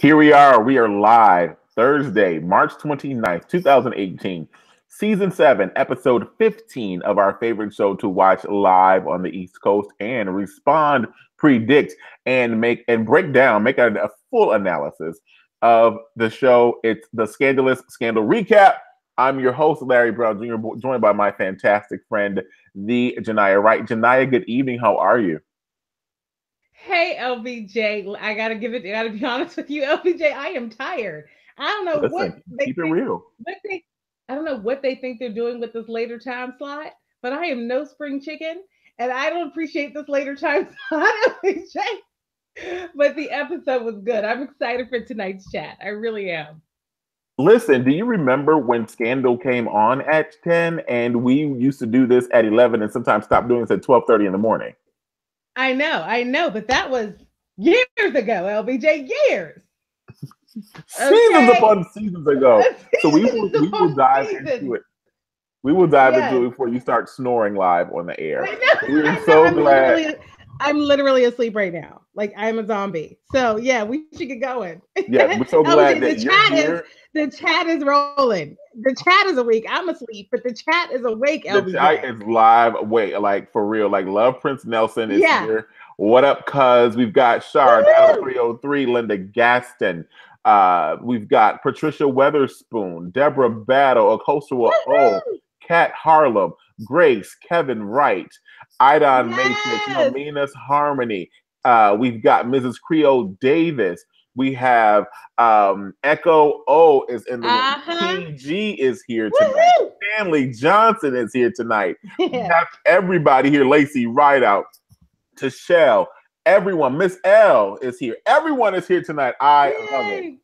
Here we are. We are live Thursday, March 29th, 2018. Season 7, episode 15 of our favorite show to watch live on the East Coast and respond, predict, and break down, make a full analysis of the show. It's the Scandalous Scandal Recap. I'm your host, Larry Brown Jr., joined by my fantastic friend, the Janiyah Wright. Janiyah, good evening. How are you? Hey LBJ, I gotta be honest with you, LBJ. I am tired. I don't know what Listen, they keep it think, real. what they, I don't know what they think they're doing with this later time slot, but I am no spring chicken, and I don't appreciate this later time slot, LBJ. But the episode was good. I'm excited for tonight's chat. I really am. Listen, do you remember when Scandal came on at 10 and we used to do this at 11 and sometimes stop doing this at 12:30 in the morning? I know, but that was years ago, LBJ. Years. Seasons Okay. upon seasons ago. So we will Seasons we will upon dive into seasons. it. We will dive into Yes. it before you start snoring live on the air. I know, We are I know. so glad. I'm literally asleep right now. Like I'm a zombie. So yeah, we should get going. Yes, we're so glad LBJ, that you're here. the chat is rolling. The chat is awake. I'm asleep, but the chat is awake, The chat LBJ. is live. Wait, like for real. Like Love Prince Nelson is Yeah. here. What up, cuz? We've got Shard Battle Woo! 303, Linda Gaston. We've got Patricia Weatherspoon, Deborah Battle, Akosua O, Woohoo! Kat Harlem, Grace, Kevin Wright, Idon Matrix, Yes. Nomina's Harmony. We've got Mrs. Creole Davis. We have Echo O is in the room. Uh-huh. King G is here tonight. Woohoo! Stanley Johnson is here tonight. We Yeah. have everybody here. Lacey Rideout, Tashelle, everyone. Miss L is here. Everyone is here tonight. I love it. Yay.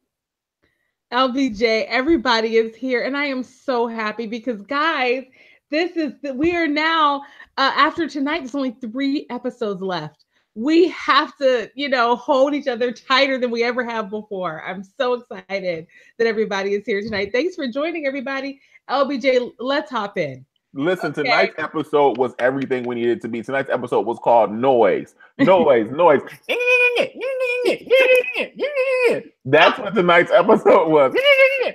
LBJ, everybody is here, and I am so happy because, guys, we are now after tonight. There's only 3 episodes left. We have to, hold each other tighter than we ever have before. I'm so excited that everybody is here tonight. Thanks for joining, everybody. LBJ, let's hop in. Listen, Okay. tonight's episode was everything we needed to be. Tonight's episode was called Noise. Noise, noise. That's what tonight's episode was. I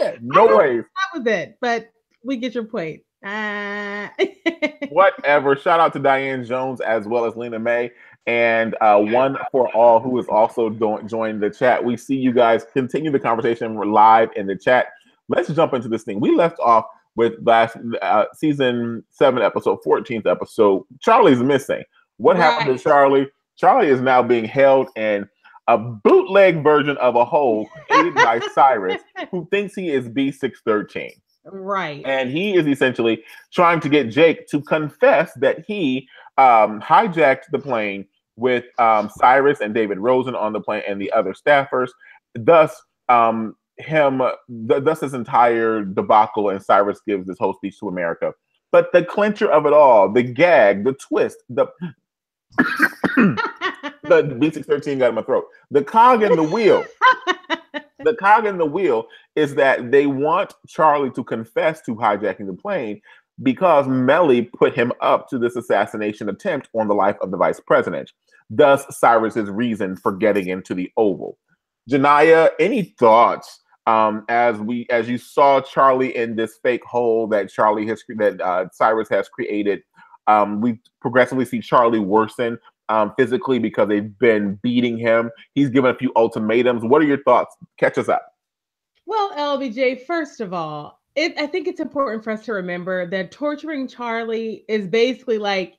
don't Noise. stop with it, but we get your point. Whatever. Shout out to Diane Jones as well as Lena May and One for All, who is also joined the chat. We see you guys continue the conversation live in the chat. Let's jump into this thing. We left off with last season 7 episode 14th episode. Charlie's missing. What happened to Right. Charlie? Charlie is now being held in a bootleg version of a hole created by Cyrus, who thinks he is B613. Right. And he is essentially trying to get Jake to confess that he hijacked the plane with Cyrus and David Rosen on the plane and the other staffers. Thus, thus his entire debacle, and Cyrus gives this whole speech to America. But the clincher of it all, the gag, the twist, the B613 got in my throat. The cog in the wheel. The cog in the wheel is that they want Charlie to confess to hijacking the plane because Melly put him up to this assassination attempt on the life of the vice president. Thus, Cyrus's reason for getting into the Oval. Janiyah, any thoughts as you saw Charlie in this fake hole that Cyrus has created? We progressively see Charlie worsen physically because they've been beating him. He's given a few ultimatums. What are your thoughts? Catch us up. Well, LBJ, first of all, I think it's important for us to remember that torturing Charlie is basically like,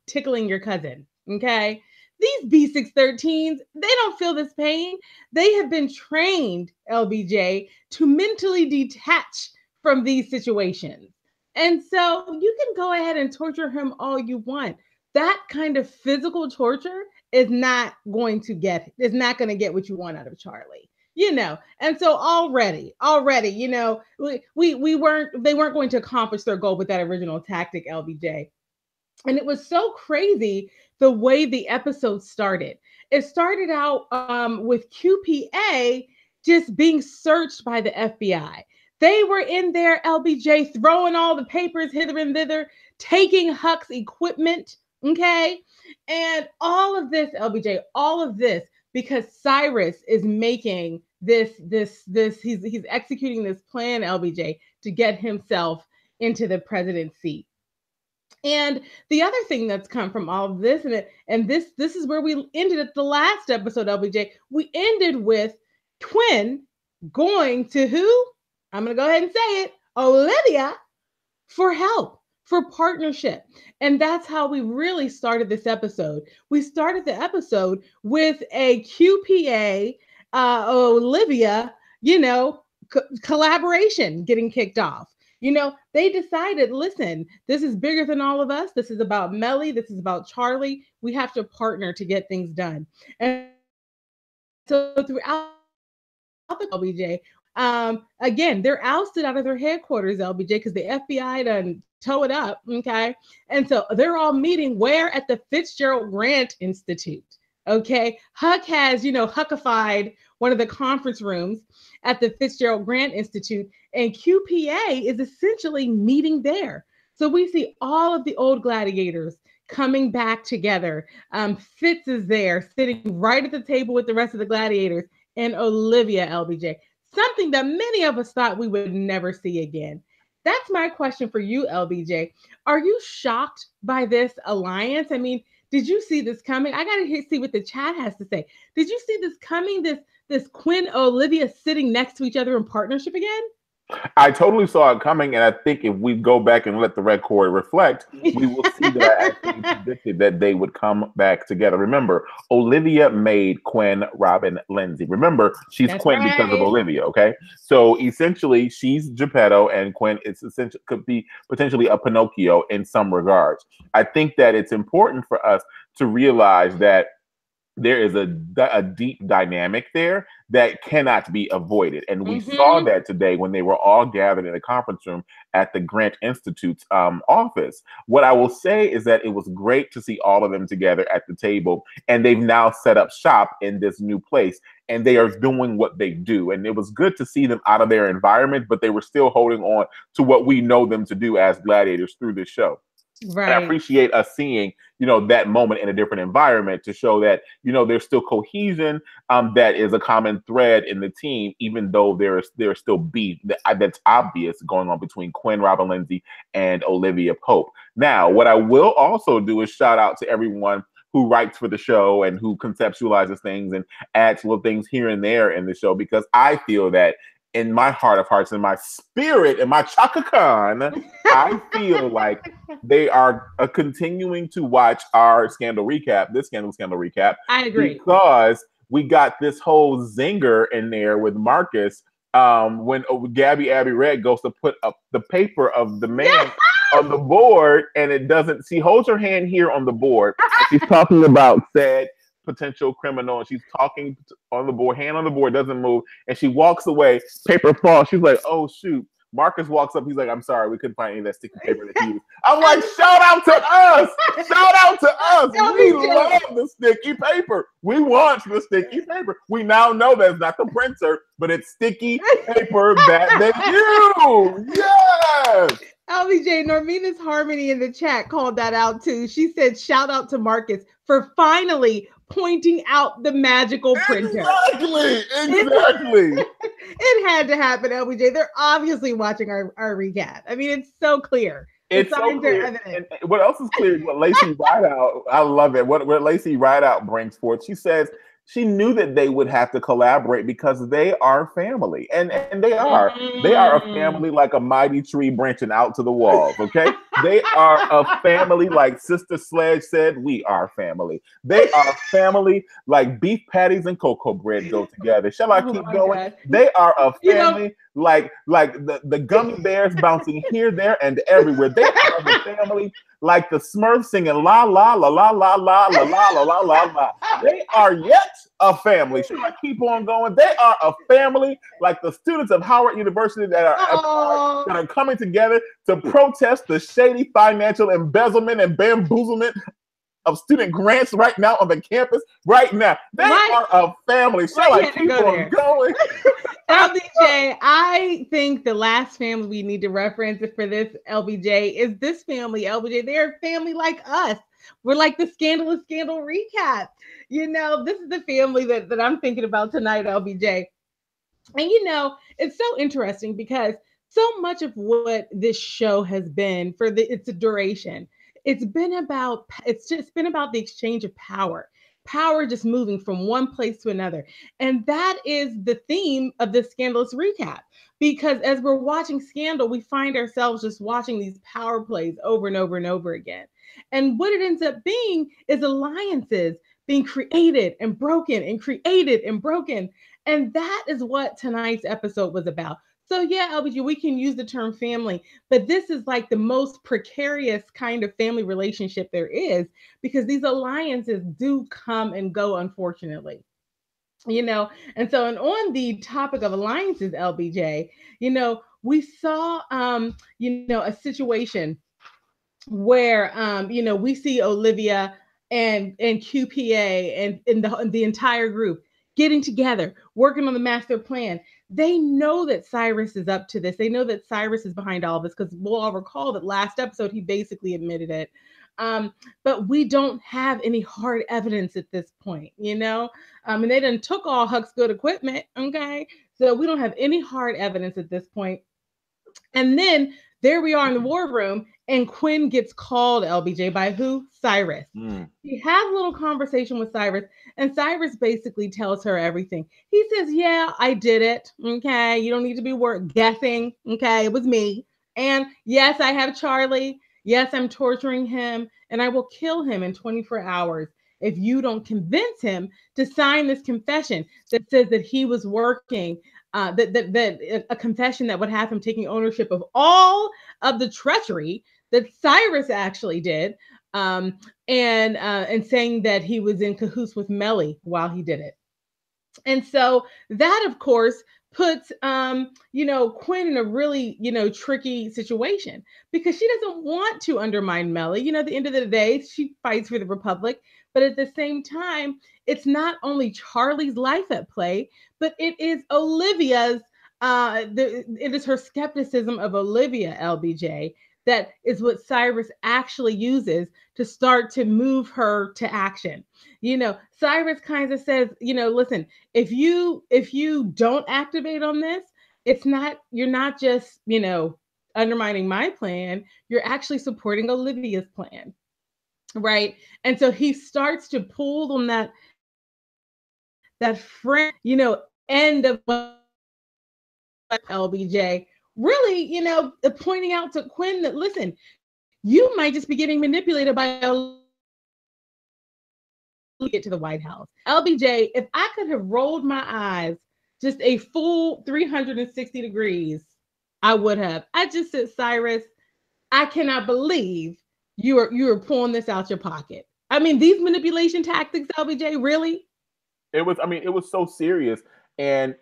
tickling your cousin. Okay. These B613s, they don't feel this pain. They have been trained, LBJ, to mentally detach from these situations. And so you can go ahead and torture him all you want. That kind of physical torture is not going to get what you want out of Charlie. And so already, they weren't going to accomplish their goal with that original tactic, LBJ. And it was so crazy the way the episode started. It started out with QPA just being searched by the FBI. They were in there, LBJ, throwing all the papers hither and thither, taking Huck's equipment. Okay. And all of this, LBJ, all of this because Cyrus is making he's executing this plan, LBJ, to get himself into the presidency seat. And the other thing that's come from all of this, and this is where we ended at the last episode, LBJ. We ended with Quinn going to who? I'm going to go ahead and say it, Olivia, for help, for partnership. And that's how we really started this episode. We started the episode with a QPA, Olivia, collaboration getting kicked off. They decided, listen, this is bigger than all of us. This is about Melly. This is about Charlie. We have to partner to get things done. And so throughout the LBJ, again, they're ousted out of their headquarters, LBJ, because the FBI done tow it up, okay? And so they're all meeting where? At the Fitzgerald Grant Institute, okay? Huck has, Huckified one of the conference rooms at the Fitzgerald Grant Institute, and QPA is essentially meeting there. So we see all of the old gladiators coming back together. Fitz is there, sitting right at the table with the rest of the gladiators, and Olivia, LBJ. Something that many of us thought we would never see again. That's my question for you, LBJ. Are you shocked by this alliance? I mean, did you see this coming? I got to see what the chat has to say. Did you see this coming, this Quinn, Olivia sitting next to each other in partnership again? I totally saw it coming, and I think if we go back and let the record reflect, we will see that I actually predicted that they would come back together. Remember, Olivia made Quinn, Robin, Lindsay. Remember, she's That's Quinn because of Olivia, okay? So essentially, she's Geppetto, and Quinn could be potentially a Pinocchio in some regards. I think that it's important for us to realize that there is a deep dynamic there that cannot be avoided. And we saw that today when they were all gathered in a conference room at the Grant Institute's office. What I will say is that it was great to see all of them together at the table, and they've now set up shop in this new place, and they are doing what they do. And it was good to see them out of their environment, but they were still holding on to what we know them to do as gladiators through this show. Right. And I appreciate us seeing, that moment in a different environment to show that, there's still cohesion that is a common thread in the team, even though there's still beef that's obvious going on between Quinn, Robin, Lindsay, and Olivia Pope. Now, what I will also do is shout out to everyone who writes for the show and who conceptualizes things and adds little things here and there in the show, because I feel that in my heart of hearts, in my spirit, in my Chaka Khan, I feel like they are continuing to watch our scandal recap, this scandal recap. I agree. Because we got this whole zinger in there with Marcus when Gabby Abby Red goes to put up the paper of the man on the board, and it doesn't. She holds her hand here on the board. She's talking about said potential criminal, and she's talking on the board, hand on the board, doesn't move, and she walks away, paper falls. She's like, oh shoot. Marcus walks up, he's like, I'm sorry, we couldn't find any of that sticky paper that he used. I'm like, shout out to us! Shout out to us! We love the sticky paper. We want the sticky paper. We now know that it's not the printer, but it's sticky paper that they use. Yes! LBJ, Normina's Harmony in the chat called that out too. She said, shout out to Marcus for finally pointing out the magical printer. Exactly. It had to happen, LBJ. They're obviously watching our recap. I mean, it's so clear. It's so clear. And what else is clear is what Lacey Rideout, I love it. What Lacey Rideout brings forth. She says she knew that they would have to collaborate because they are family. And they are. They are a family like a mighty tree branching out to the walls, okay? They are a family like Sister Sledge said, we are family. They are family like beef patties and cocoa bread go together. Shall I keep going? God. They are a family like the gummy bears bouncing here, there, and everywhere. They are a family like the Smurfs singing la la la la la la la la la la la la. They are yet a family. Should I keep on going? They are a family like the students of Howard University that are coming together to protest the shady financial embezzlement and bamboozlement of student grants right now on the campus right now. They are a family. Shall I keep on going? LBJ, I think the last family we need to reference for this, LBJ, is this family, LBJ. They're a family like us. We're like the Scandalous Scandal recap. This is the family that I'm thinking about tonight, LBJ. And it's so interesting because so much of what this show has been for its duration, it's just been about the exchange of power just moving from one place to another. And that is the theme of this Scandalous recap. Because as we're watching Scandal, we find ourselves just watching these power plays over and over and over again. And what it ends up being is alliances being created and broken and created and broken. And that is what tonight's episode was about. So yeah, LBG, we can use the term family, but this is like the most precarious kind of family relationship there is, because these alliances do come and go, unfortunately. And so, and on the topic of alliances, LBJ, we saw a situation where we see Olivia and QPA and the entire group getting together, working on the master plan. They know that Cyrus is up to this. They know that Cyrus is behind all of this, because we'll all recall that last episode he basically admitted it. But we don't have any hard evidence at this point, and they done took all Huck's good equipment. Okay, so we don't have any hard evidence at this point. And then there we are in the war room, and Quinn gets called, LBJ, by who? Cyrus. He has a little conversation with Cyrus, and Cyrus basically tells her everything. He says, yeah, I did it. Okay, you don't need to be guessing. Okay, it was me. And yes, I have Charlie. Yes, I'm torturing him, and I will kill him in 24 hours if you don't convince him to sign this confession that says that he was working, that a confession that would have him taking ownership of all of the treachery that Cyrus actually did, and saying that he was in cahoots with Melly while he did it. And so that, of course, puts Quinn in a really tricky situation, because she doesn't want to undermine Melly. At the end of the day, she fights for the Republic, but at the same time, it's not only Charlie's life at play, but it is Olivia's. It is her skepticism of Olivia, LBJ, that is what Cyrus actually uses to start to move her to action. Cyrus kind of says, listen, if you don't activate on this, you're not just, undermining my plan, you're actually supporting Olivia's plan. Right. And so he starts to pull on that friend, end of LBJ, really, pointing out to Quinn that, listen, you might just be getting manipulated by get to the White House. LBJ, if I could have rolled my eyes just a full 360 degrees, I would have. I just said, Cyrus, I cannot believe you are pulling this out your pocket. I mean, these manipulation tactics, LBJ, really? It was so serious. And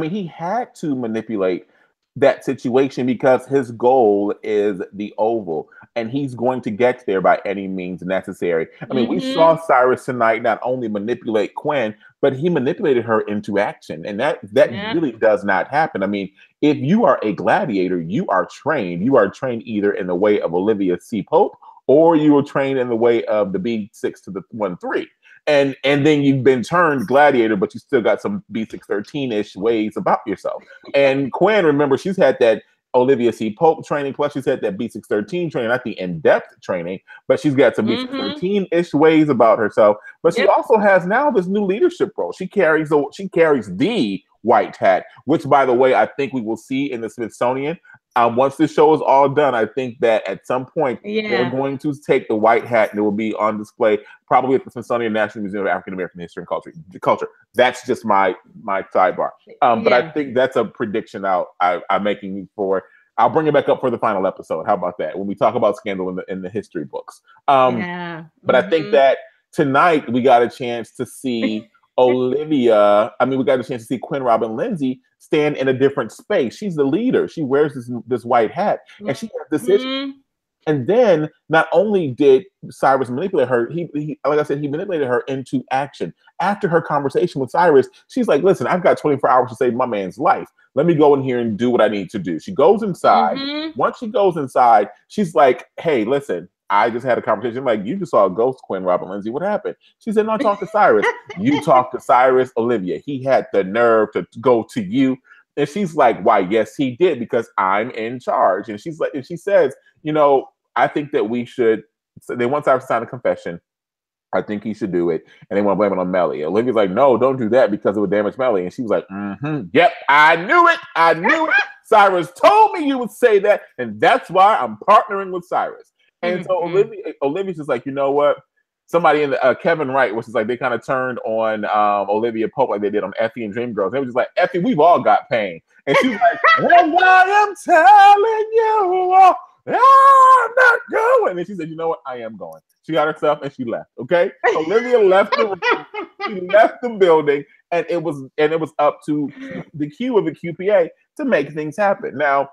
he had to manipulate that situation because his goal is the Oval, and he's going to get there by any means necessary. We saw Cyrus tonight not only manipulate Quinn, but he manipulated her into action, and that really does not happen. If you are a gladiator, you are trained. You are trained either in the way of Olivia C. Pope, or you were trained in the way of the B6 to the 1-3. And then you've been turned gladiator, but you still got some B613-ish ways about yourself. And Quinn, remember, she's had that Olivia C. Pope training, plus she's had that B613 training, not the in-depth training, but she's got some B613-ish ways about herself. But she also has now this new leadership role. She carries the white hat, which, by the way, I think we will see in the Smithsonian. Once this show is all done, I think that at some point they're going to take the white hat and it will be on display, probably at the Smithsonian National Museum of African American History and Culture. That's just my sidebar. But I think that's a prediction I'm making for. I'll bring it back up for the final episode. How about that? When we talk about Scandal in the history books. But I think that tonight we got a chance to see Olivia. We got a chance to see Quinn, Robin, Lindsay stand in a different space. She's the leader. She wears this white hat, and she has decisions. And then not only did Cyrus manipulate her, he like I said, he manipulated her into action. After her conversation with Cyrus, she's like, listen, I've got 24 hours to save my man's life. Let me go in here and do what I need to do. She goes inside. Once she goes inside, she's like, hey, listen, I just had a conversation. I'm like, you just saw a ghost, Quinn, Robert Lindsay. What happened? She said, no, I talked to Cyrus. You talked to Cyrus, Olivia. He had the nerve to go to you. And she's like, why, yes, he did, because I'm in charge. And she's like, and she says, you know, I think that we should, so they want Cyrus to sign a confession. I think he should do it. And they want to blame it on Melly. Olivia's like, no, don't do that because it would damage Melly. And she was like, yep, I knew it. I knew it. Cyrus told me you would say that. And that's why I'm partnering with Cyrus. And so Olivia's just like, you know what? Somebody in the Kevin Wright, which is like they kind of turned on Olivia Pope like they did on Effie and Dreamgirls. They were just like, Effie, we've all got pain. And she was like, well, I am telling you, I'm not going. And she said, you know what? I am going. She got herself and she left. Okay, Olivia left the room. She left the building, and it was up to the Q of the QPA to make things happen. Now,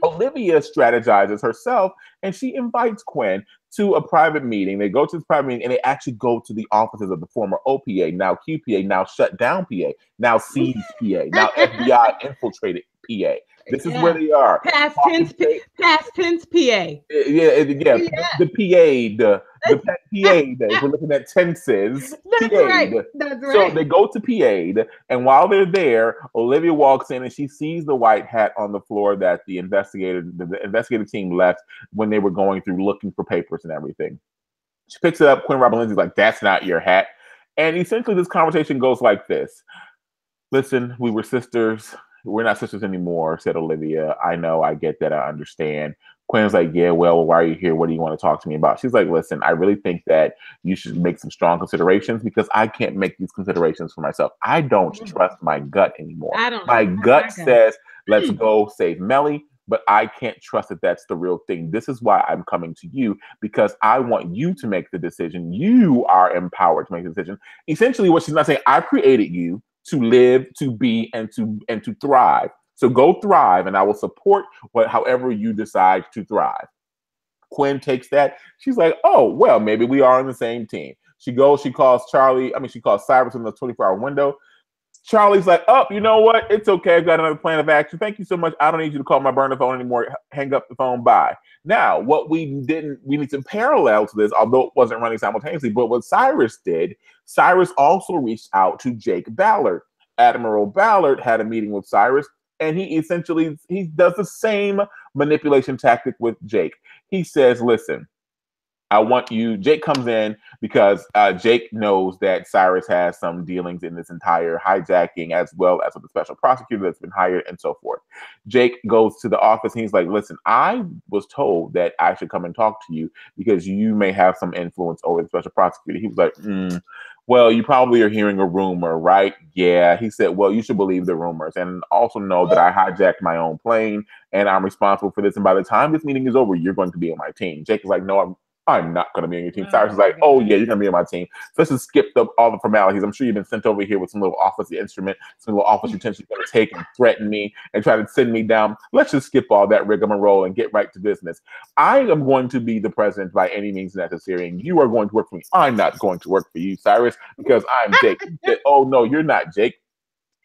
Olivia strategizes herself, and she invites Quinn to a private meeting. They go to this private meeting, and they actually go to the offices of the former OPA, now QPA, now shut down PA, now seized PA, now FBI infiltrated PA. This is where they are. Past tense PA. Yeah. The PA, the PA. If we're looking at tenses. That's right. That's right. So they go to PA, and while they're there, Olivia walks in and she sees the white hat on the floor that the investigative team left when they were going through looking for papers and everything. She picks it up. Quinn Robert Lindsay's like, that's not your hat. And essentially this conversation goes like this. Listen, we were sisters. We're not sisters anymore, said Olivia. I know, I get that, I understand. Quinn's like, yeah, well, why are you here? What do you want to talk to me about? She's like, listen, I really think that you should make some strong considerations because I can't make these considerations for myself. I don't trust my gut anymore. My gut says, let's go save Melly, but I can't trust that that's the real thing. This is why I'm coming to you, because I want you to make the decision. You are empowered to make the decision. Essentially, what she's not saying, I created you to live, to be, and to thrive. So go thrive, and I will support however you decide to thrive. Quinn takes that. She's like, oh, well, maybe we are on the same team. She calls Cyrus in the 24-hour window. Charlie's like, oh, you know what? It's okay. I've got another plan of action. Thank you so much. I don't need you to call my burner phone anymore. Hang up the phone. Bye. Now, what we need to parallel to this, although it wasn't running simultaneously, but what Cyrus did, Cyrus also reached out to Jake Ballard. Admiral Ballard had a meeting with Cyrus, and he does the same manipulation tactic with Jake. He says, listen, I want you. Jake comes in because Jake knows that Cyrus has some dealings in this entire hijacking, as well as with the special prosecutor that's been hired and so forth. Jake goes to the office and he's like, listen, I was told that I should come and talk to you because you may have some influence over the special prosecutor. He was like, well, you probably are hearing a rumor, right? Yeah. He said, well, you should believe the rumors and also know that I hijacked my own plane and I'm responsible for this. And by the time this meeting is over, you're going to be on my team. Jake is like, no, I'm not going to be on your team. Cyrus is like, oh, yeah, you're going to be on my team. So let's just skip all the formalities. I'm sure you've been sent over here with some little office instrument, some little office utensil you're going to take and threaten me and try to send me down. Let's just skip all that rigmarole and get right to business. I am going to be the president by any means necessary, and you are going to work for me. I'm not going to work for you, Cyrus, because I'm Jake. He said, oh, no, you're not Jake.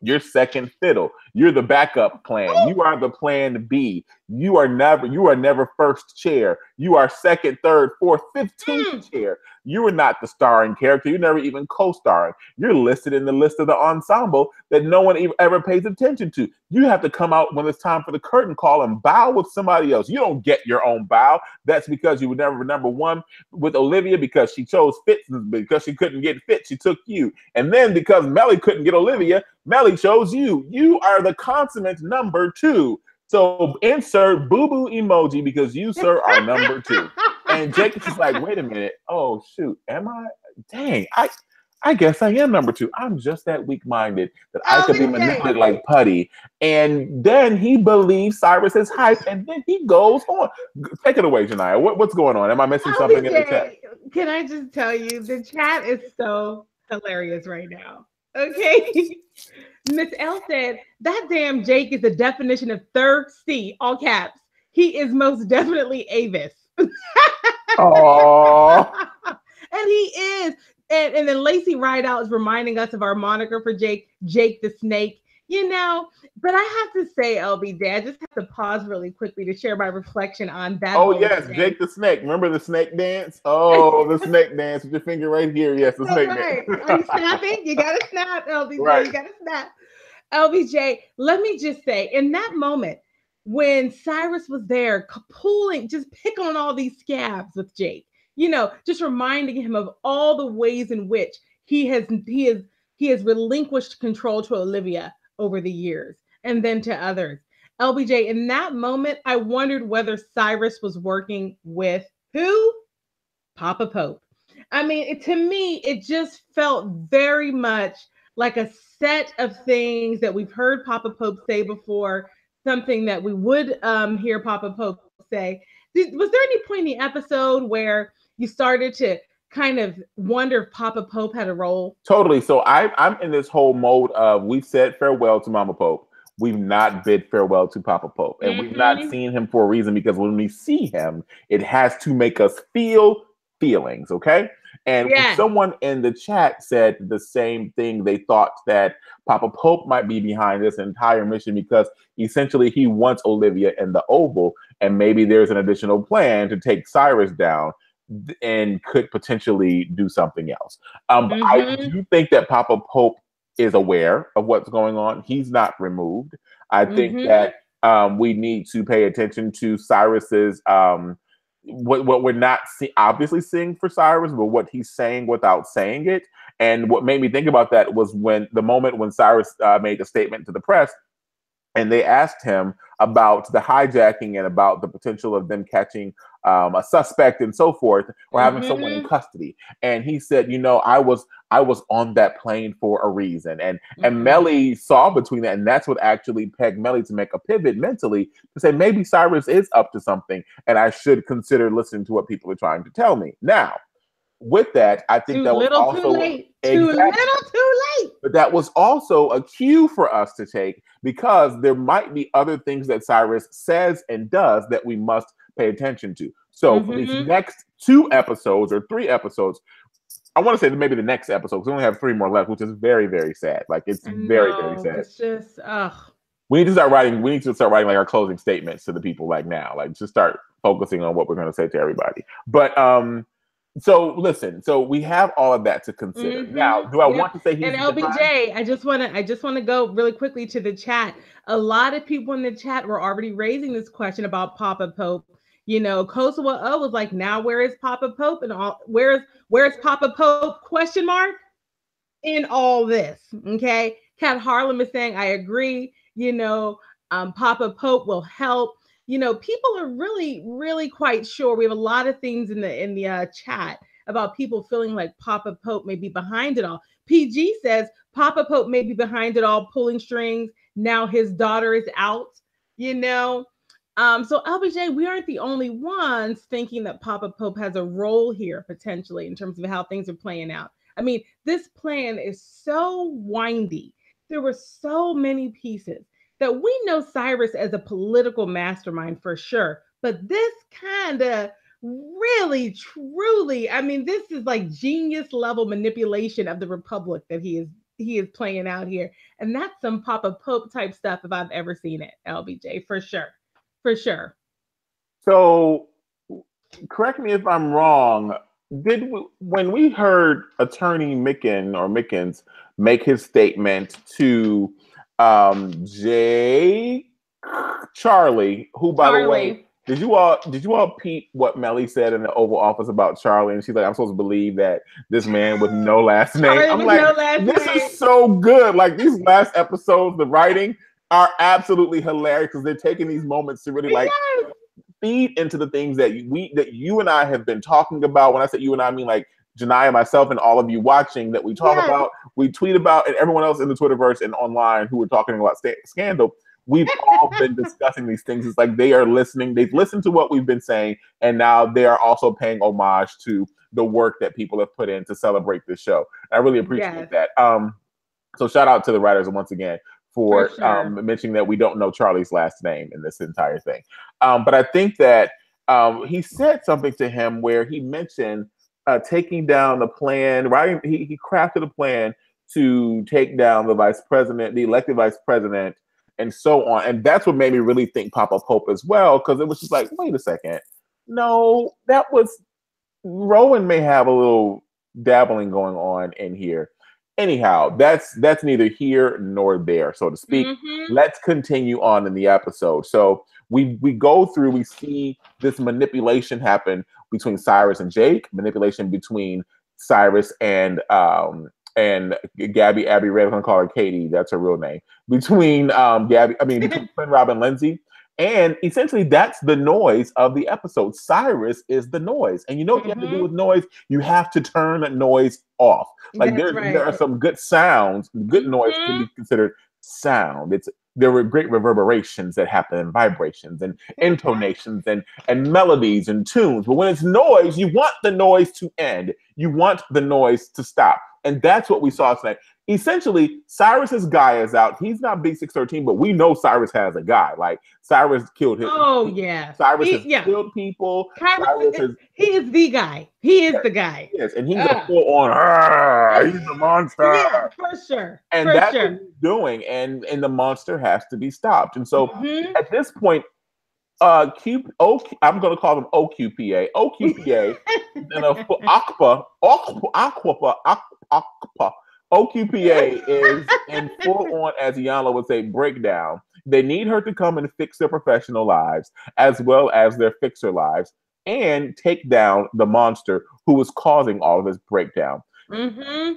You're second fiddle. You're the backup plan. You are the plan B. You are never first chair. You are second, third, fourth, 15th chair. You are not the starring character. You're never even co-starring. You're listed in the list of the ensemble that no one ever pays attention to. You have to come out when it's time for the curtain call and bow with somebody else. You don't get your own bow. That's because you were never number one with Olivia because she chose Fitz, because she couldn't get Fitz, she took you. And then because Melly couldn't get Olivia, Melly chose you. You are the consummate number two. So insert boo-boo emoji because you, sir, are number two. And Jake is just like, wait a minute. Oh, shoot. Am I? Dang. I guess I am number two. I'm just that weak-minded that I could be manipulated like putty. And then he believes Cyrus is hype, and then he goes on. Take it away, Janiyah. What's going on? Am I missing something in the chat? Can I just tell you, the chat is so hilarious right now. Okay. Miss L said, that damn Jake is the definition of thirsty, all caps. He is most definitely Avis. Aww. And he is. And then Lacey Rideout is reminding us of our moniker for Jake, Jake the Snake. You know, but I have to say, LBJ, I just have to pause really quickly to share my reflection on that Oh whole yes, thing. Jake the Snake. Remember the snake dance? Oh, the snake dance with your finger right here. Yes, the That's snake right. Are you dance. snapping? You gotta snap, LBJ. Right. You gotta snap. LBJ, let me just say, in that moment when Cyrus was there, pulling, just pick on all these scabs with Jake, just reminding him of all the ways in which he has relinquished control to Olivia over the years and then to others. LBJ, in that moment, I wondered whether Cyrus was working with who? Papa Pope. I mean, to me, it just felt very much like a set of things that we've heard Papa Pope say before, something that we would hear Papa Pope say. Was there any point in the episode where you started to kind of wonder if Papa Pope had a role? Totally. So I'm in this whole mode of we've said farewell to Mama Pope. We've not bid farewell to Papa Pope. And we've not Mm-hmm. seen him for a reason because when we see him, it has to make us feel feelings. Okay. And when Yes. someone in the chat said the same thing, they thought that Papa Pope might be behind this entire mission because essentially he wants Olivia in the Oval, and maybe there's an additional plan to take Cyrus down and could potentially do something else. I Mm-hmm. do think that Papa Pope is aware of what's going on. He's not removed. I think Mm-hmm. that we need to pay attention to Cyrus's what we're not obviously seeing for Cyrus, but what he's saying without saying it. And what made me think about that was when the moment when Cyrus made a statement to the press and they asked him about the hijacking and about the potential of them catching a suspect and so forth, or having someone in Mm-hmm. custody. And he said, I was on that plane for a reason. And Mm-hmm. Melly saw between that, and that's what actually pegged Melly to make a pivot mentally to say maybe Cyrus is up to something, and I should consider listening to what people are trying to tell me. Now, with that, I think Too that was little, too also late. Too exactly. little, too late. But that was also a cue for us to take because there might be other things that Cyrus says and does that we must pay attention to. So for these Mm-hmm. next 2 episodes or 3 episodes, I want to say that maybe the next episode, because we only have 3 more left, which is very, very sad. Like it's very, very No, sad. it's just We need to start writing. We need to start writing like our closing statements to the people like now. Like just start focusing on what we're going to say to everybody. But so listen, so we have all of that to consider. Now, do I Yep. want to say And he's behind? LBJ, I just wanna go really quickly to the chat. A lot of people in the chat were already raising this question about Papa Pope. Kosovo O was like, now where is Papa Pope? And all where's Papa Pope? Question mark in all this. Okay. Kat Harlem is saying, I agree. Papa Pope will help. People are really, really quite sure. We have a lot of things in the chat about people feeling like Papa Pope may be behind it all. PG says Papa Pope may be behind it all, pulling strings. Now his daughter is out. You know, so LBJ, we aren't the only ones thinking that Papa Pope has a role here potentially in terms of how things are playing out. I mean, this plan is so windy. There were so many pieces that we know Cyrus as a political mastermind for sure. But this kind of really, truly, I mean, this is like genius level manipulation of the Republic that he is playing out here. And that's some Papa Pope type stuff if I've ever seen it, LBJ, for sure. For sure. So, correct me if I'm wrong. When we heard Attorney Mickens make his statement to Jay Charlie, who, by the way, Charlie. did you all peep what Melly said in the Oval Office about Charlie? And she's like, I'm supposed to believe that this man with no last name. Charlie I'm with like, no last this name. is so good. Like these last episodes, the writing are absolutely hilarious because they're taking these moments to really like Yes. feed into the things that you and I have been talking about. When I say you and I mean like Janiyah, myself, and all of you watching that we talk Yes. about, we tweet about, and everyone else in the Twitterverse and online who are talking about Scandal. We've all been discussing these things. It's like they are listening. They've listened to what we've been saying, and now they are also paying homage to the work that people have put in to celebrate this show. I really appreciate Yes. that. So shout out to the writers once again For for sure. mentioning that we don't know Charlie's last name in this entire thing. But I think that he said something to him where he mentioned taking down the plan, writing. He crafted a plan to take down the vice president, the elected vice president, and so on. And that's what made me really think Papa Pope as well, because it was just like, wait a second. No, that was Rowan may have a little dabbling going on in here. Anyhow, that's neither here nor there, so to speak. Mm-hmm. Let's continue on in the episode. So we go through, we see this manipulation happen between Cyrus and Jake, manipulation between Cyrus and Gabby Abby Red, I'm gonna call her Katie, that's her real name. Between between Quinn, Rob, and Lindsay. And essentially, that's the noise of the episode. Cyrus is the noise. And you know what you have to do with noise? You have to turn that noise off. Like there are some good sounds, good noise can be considered sound. There were great reverberations that happen and vibrations and intonations and melodies and tunes. But when it's noise, you want the noise to end. You want the noise to stop. And that's what we saw tonight. Essentially, Cyrus's guy is out. He's not B613, but we know Cyrus has a guy. Like, Cyrus killed him. Oh, yeah. Cyrus has killed people. He is the guy. He is the guy. Yes, and he's a full-on, he's a monster. Yeah, for sure. And that's what he's doing. And the monster has to be stopped. And so, at this point, I'm going to call them OQPA. OQPA, OQPA is in full-on, as Iyanla would say, breakdown. They need her to come and fix their professional lives as well as their fixer lives and take down the monster who is causing all of this breakdown. Mm-hmm.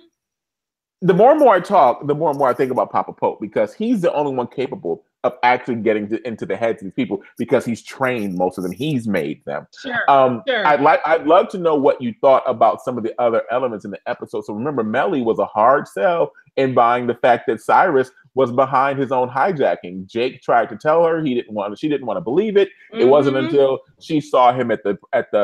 The more and more I talk, the more and more I think about Papa Pope, because he's the only one capable of actually getting into the heads of these people, because he's trained most of them. He's made them. Sure. I'd love to know what you thought about some of the other elements in the episode. So remember, Melly was a hard sell in buying the fact that Cyrus was behind his own hijacking. Jake tried to tell her she didn't want to believe it. It wasn't until she saw him at the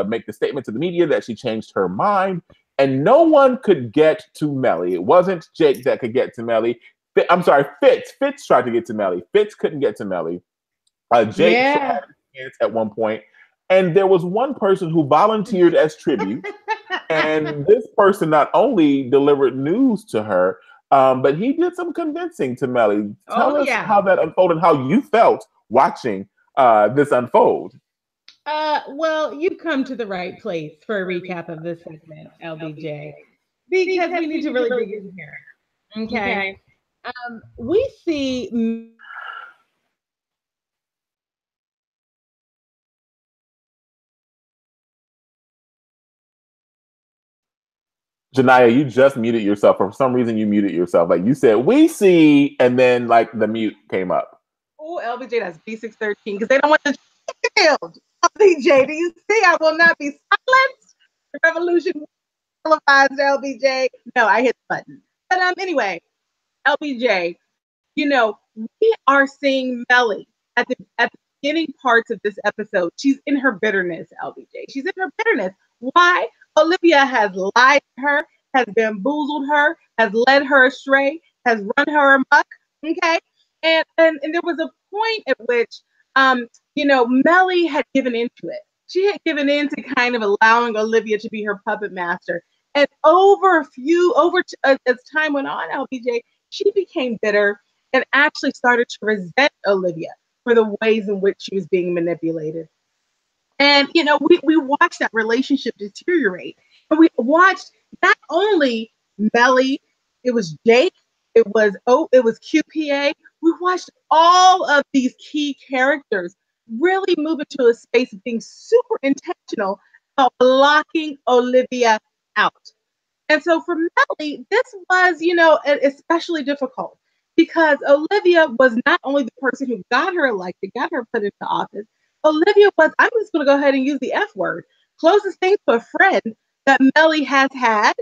make the statement to the media that she changed her mind. And no one could get to Melly. It wasn't Jake that could get to Melly. I'm sorry, Fitz. Fitz tried to get to Melly. Fitz couldn't get to Melly. Jake had a chance at one point. And there was one person who volunteered as tribute. And this person not only delivered news to her, but he did some convincing to Melly. Tell us how that unfolded, how you felt watching this unfold. Well, you've come to the right place for a recap of this segment, LBJ, because we need to really dig in here. Okay. We see Janiyah, you just muted yourself. For some reason, you muted yourself. Like you said, we see, and then like the mute came up. Oh, LBJ, that's B613, because they don't want to killed. LBJ, do you see? I will not be silenced. The revolution televised, LBJ. No, I hit the button. But anyway, LBJ, we are seeing Melly at the beginning parts of this episode. She's in her bitterness, LBJ. She's in her bitterness. Why? Olivia has lied to her, has bamboozled her, has led her astray, has run her amok. Okay. And there was a point at which Melly had given into it. She had given in to kind of allowing Olivia to be her puppet master. And as time went on, LBJ, she became bitter and actually started to resent Olivia for the ways in which she was being manipulated. And, we watched that relationship deteriorate. And we watched not only Melly, it was Jake, it was QPA. We watched all of these key characters really move into a space of being super intentional about blocking Olivia out. And so for Melly, this was, especially difficult, because Olivia was not only the person who got her elected, got her put into office. Olivia was, I'm just going to go ahead and use the F word, closest thing to a friend that Melly has had.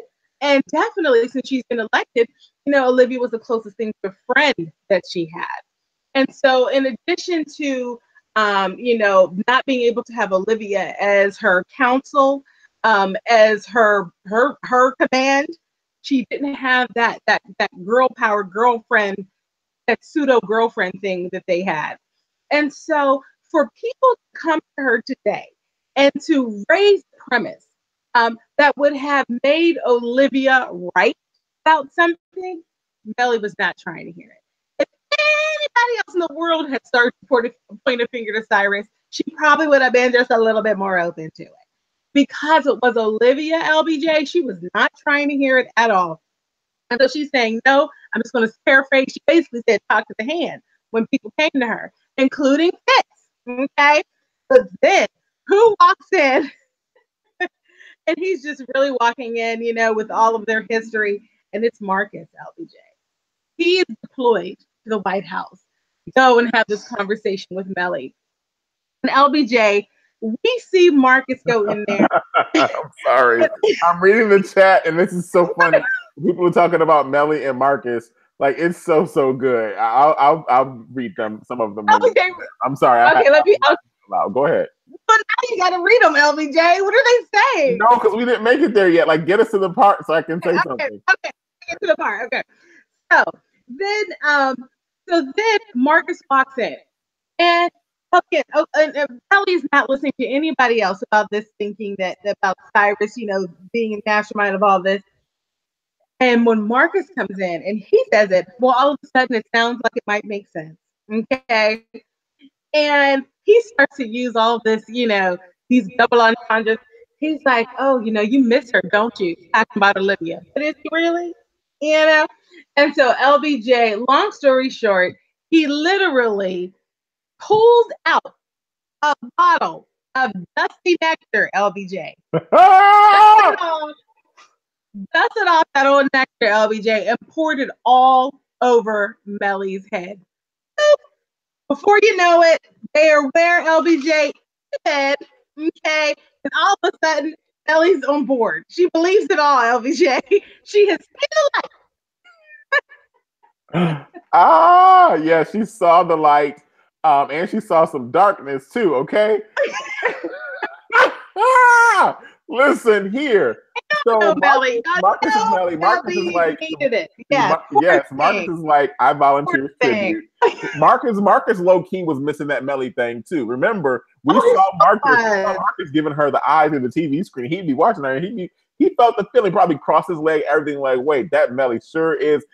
And definitely since she's been elected, Olivia was the closest thing to a friend that she had. And so in addition to, not being able to have Olivia as her counsel, as her command, she didn't have that girl power girlfriend, that pseudo girlfriend thing that they had. And so for people to come to her today and to raise the premise that would have made Olivia right about something, Melly was not trying to hear it. If anybody else in the world had started to point a finger to Cyrus, she probably would have been just a little bit more open to it. Because it was Olivia, LBJ, she was not trying to hear it at all. And so she's saying, no, I'm just going to paraphrase. She basically said, talk to the hand when people came to her, including Fitz. Okay. But then who walks in? And he's just really walking in, with all of their history. And it's Marcus, LBJ. He is deployed to the White House to go and have this conversation with Melly. And LBJ, we see Marcus go in there. I'm sorry. I'm reading the chat, and this is so funny. People are talking about Melly and Marcus. Like, it's so good. I'll read them, some of them. LBJ, I'm sorry. Okay, Go ahead. But now you got to read them, LBJ. What are they saying? No, because we didn't make it there yet. Like, get us to the part so I can say something. Okay, get to the part. Okay. So then Marcus walks in, and Melly's not listening to anybody else about this, thinking that about Cyrus, being in the mastermind of all this. And when Marcus comes in and he says it, well, all of a sudden it sounds like it might make sense. Okay. And he starts to use all this, these double entendres. He's like, oh, you miss her, don't you? Talking about Olivia. But is he really? And so LBJ, long story short, he literally pulls out a bottle of dusty nectar, LBJ. Dusted off that old nectar, LBJ, and poured it all over Melly's head. Before you know it, they are where LBJ said, okay, and all of a sudden, Melly's on board. She believes it all, LBJ. She has seen the light. Yeah, she saw the light, and she saw some darkness too, okay? Listen here. So Marcus is like, Marcus is like, I volunteer tribute. Marcus low-key was missing that Melly thing too. Remember, we saw Marcus giving her the eyes in the TV screen. He'd be watching her, and he felt the feeling, probably crossed his leg, everything, like, wait, that Melly she's sure is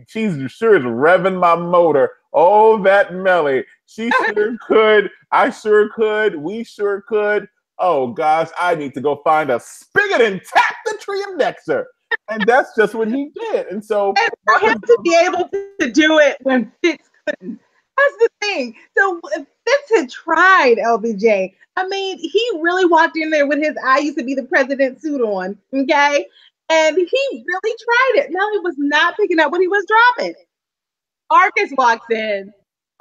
revving my motor. Oh, that Melly. She sure could. I sure could. We sure could. Oh gosh, I need to go find a spigot and tap the tree of nectar. And that's just what he did. And so for him to be able to do it when Fitz couldn't. That's the thing. So if Fitz had tried, LBJ, I mean, he really walked in there with his I used to be the president suit on, okay? And he really tried it. Melly was not picking up what he was dropping. Marcus walks in.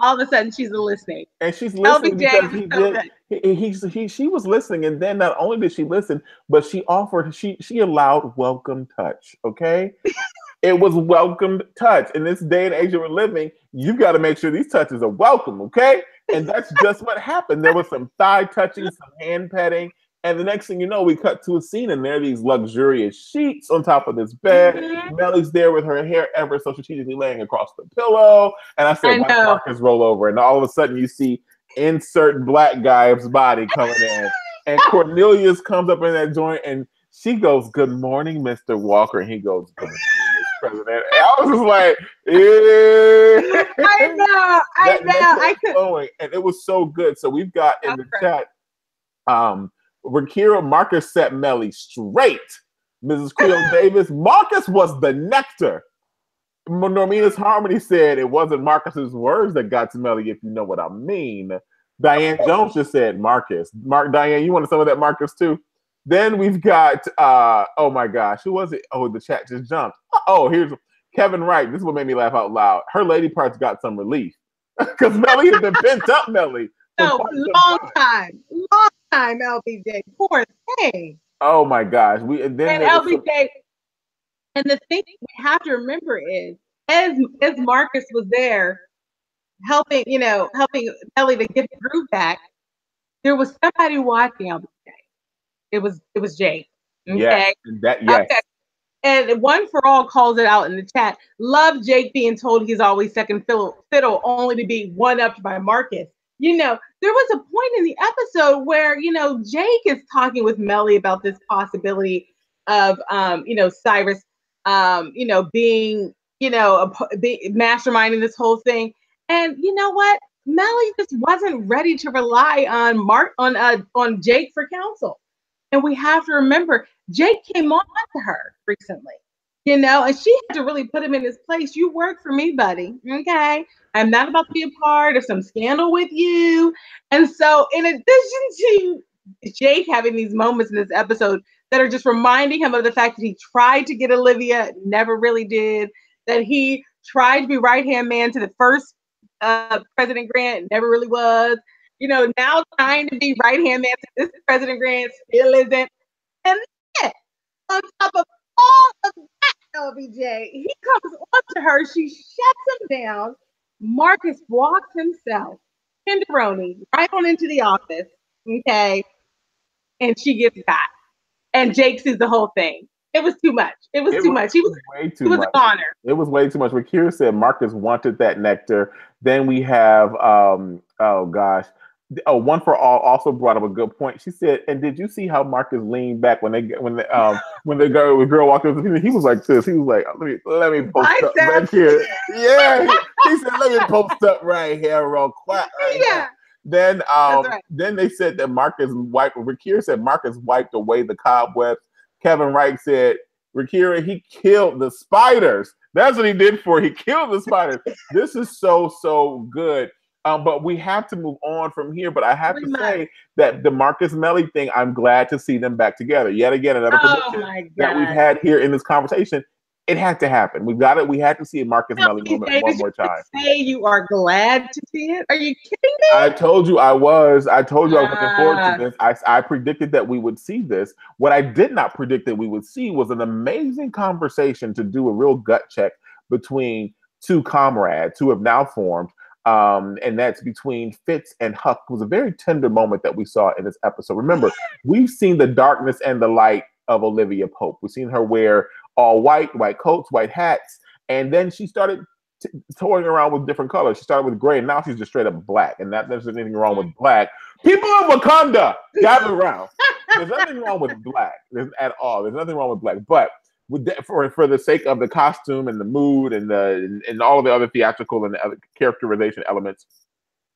All of a sudden, she's listening. And she's listening because she was listening. And then not only did she listen, but she allowed welcome touch. Okay. It was welcome touch. In this day and age that we're living, you've got to make sure these touches are welcome. Okay. And that's just what happened. There was some thigh touching, some hand petting. And the next thing you know, we cut to a scene, and there are these luxurious sheets on top of this bed. Mm-hmm. Melly's there with her hair ever so strategically laying across the pillow. And I said, watch Marcus roll over. And all of a sudden, you see insert black guy's body coming in. And Cornelius comes up in that joint, and she goes, good morning, Mr. Walker. And he goes, good morning, Mr. President. And I was just like, yeah. I know. And it was so good. So we've got in the chat, Rakira, Marcus set Melly straight. Mrs. Creole Davis, Marcus was the nectar. Normina's Harmony said it wasn't Marcus's words that got to Melly, if you know what I mean. Diane Jones just said Marcus. Diane, you wanted some of that Marcus too? Then we've got, oh my gosh, who was it? Oh, the chat just jumped. Oh, here's Kevin Wright. This is what made me laugh out loud. Her lady parts got some relief because Melly had been pent up, Melly. No, long time, LBJ. Poor thing. Oh my gosh. And LBJ. And the thing we have to remember is, as Marcus was there helping Melly to get the groove back, there was somebody watching LBJ. It was Jake. Okay. Yes. Yes. Okay. And One for All calls it out in the chat. Love Jake being told he's always second fiddle, only to be one-upped by Marcus. There was a point in the episode where, Jake is talking with Melly about this possibility of, Cyrus, being, masterminding this whole thing. And you know what? Melly just wasn't ready to rely on Jake for counsel. And we have to remember, Jake came on to her recently, and she had to really put him in his place. You work for me, buddy. Okay. I'm not about to be a part of some scandal with you. And so, in addition to Jake having these moments in this episode that are just reminding him of the fact that he tried to get Olivia, never really did, that he tried to be right-hand man to the first President Grant, never really was, now trying to be right-hand man to this President Grant, still isn't. And then, on top of all of that, LBJ, he comes on to her, she shuts him down. Marcus walks himself, tenderoni, right on into the office, okay, and she gets got. And Jake sees the whole thing. It was too much. It was too much. He was way too much. A goner. It was way too much. Rakira said Marcus wanted that nectar. Then we have, One for All also brought up a good point. She said, "And did you see how Marcus leaned back when the girl walked up? He was like this. He was like, let me post up right here. Yeah, he said, let me post up right here, real quick. Right here. Then, then they said that Rakira said Marcus wiped away the cobwebs. Kevin Wright said, Rakira, he killed the spiders. That's what he did for. He killed the spiders. This is so good. But we have to move on from here. But I have to say that the Marcus Melly thing, I'm glad to see them back together. Yet again, another prediction that we've had here in this conversation. It had to happen. We got it. We had to see a Marcus Melly moment one more time. Say you are glad to see it? Are you kidding me? I told you I was. I was looking forward to this. I predicted that we would see this. What I did not predict that we would see was an amazing conversation to do a real gut check between two comrades who have now formed. And that's between Fitz and Huck. It was a very tender moment that we saw in this episode. Remember, we've seen the darkness and the light of Olivia Pope. We've seen her wear all white coats, white hats, and then she started toying around with different colors. She started with gray, and now she's just straight up black. And there's anything wrong with black. People of Wakanda, gather around. There's nothing wrong with black at all. There's nothing wrong with black, but for the sake of the costume and the mood and all of the other theatrical and other characterization elements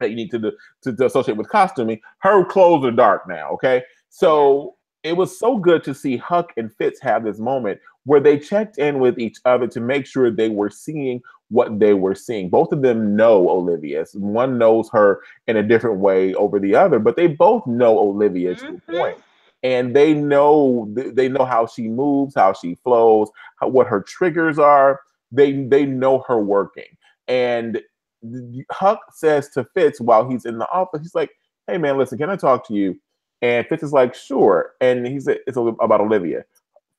that you need to associate with costuming, her clothes are dark now. Okay, so it was so good to see Huck and Fitz have this moment where they checked in with each other to make sure they were seeing what they were seeing. Both of them know Olivia. One knows her in a different way over the other, but they both know Olivia to a point. And they know how she moves, how she flows, what her triggers are. They know her working. And Huck says to Fitz while he's in the office, he's like, "Hey man, listen, can I talk to you?" And Fitz is like, "Sure." And he said, "It's about Olivia."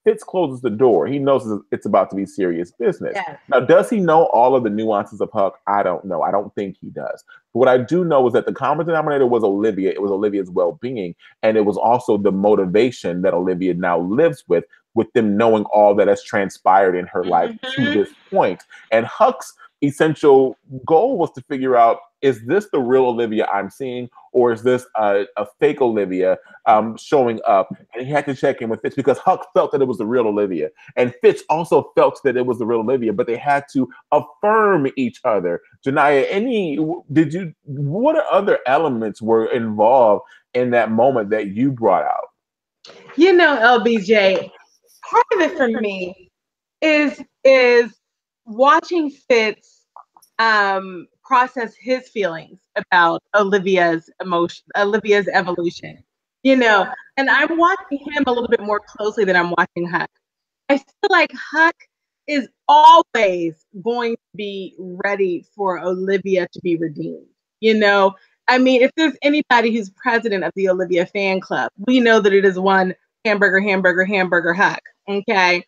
Fitz closes the door. He knows it's about to be serious business. Yes. Now, does he know all of the nuances of Huck? I don't know. I don't think he does. But what I do know is that the common denominator was Olivia. It was Olivia's well-being. And it was also the motivation that Olivia now lives with them knowing all that has transpired in her life to this point. And Huck's essential goal was to figure out, is this the real Olivia I'm seeing, or is this a fake Olivia showing up? And he had to check in with Fitz because Huck felt that it was the real Olivia, and Fitz also felt that it was the real Olivia, but they had to affirm each other. Janiyah, what other elements were involved in that moment that you brought out? LBJ, part of it for me is watching Fitz process his feelings about Olivia's evolution, and I'm watching him a little bit more closely than I'm watching Huck. I feel like Huck is always going to be ready for Olivia to be redeemed. I mean, if there's anybody who's president of the Olivia fan club, we know that it is one hamburger Huck. Okay.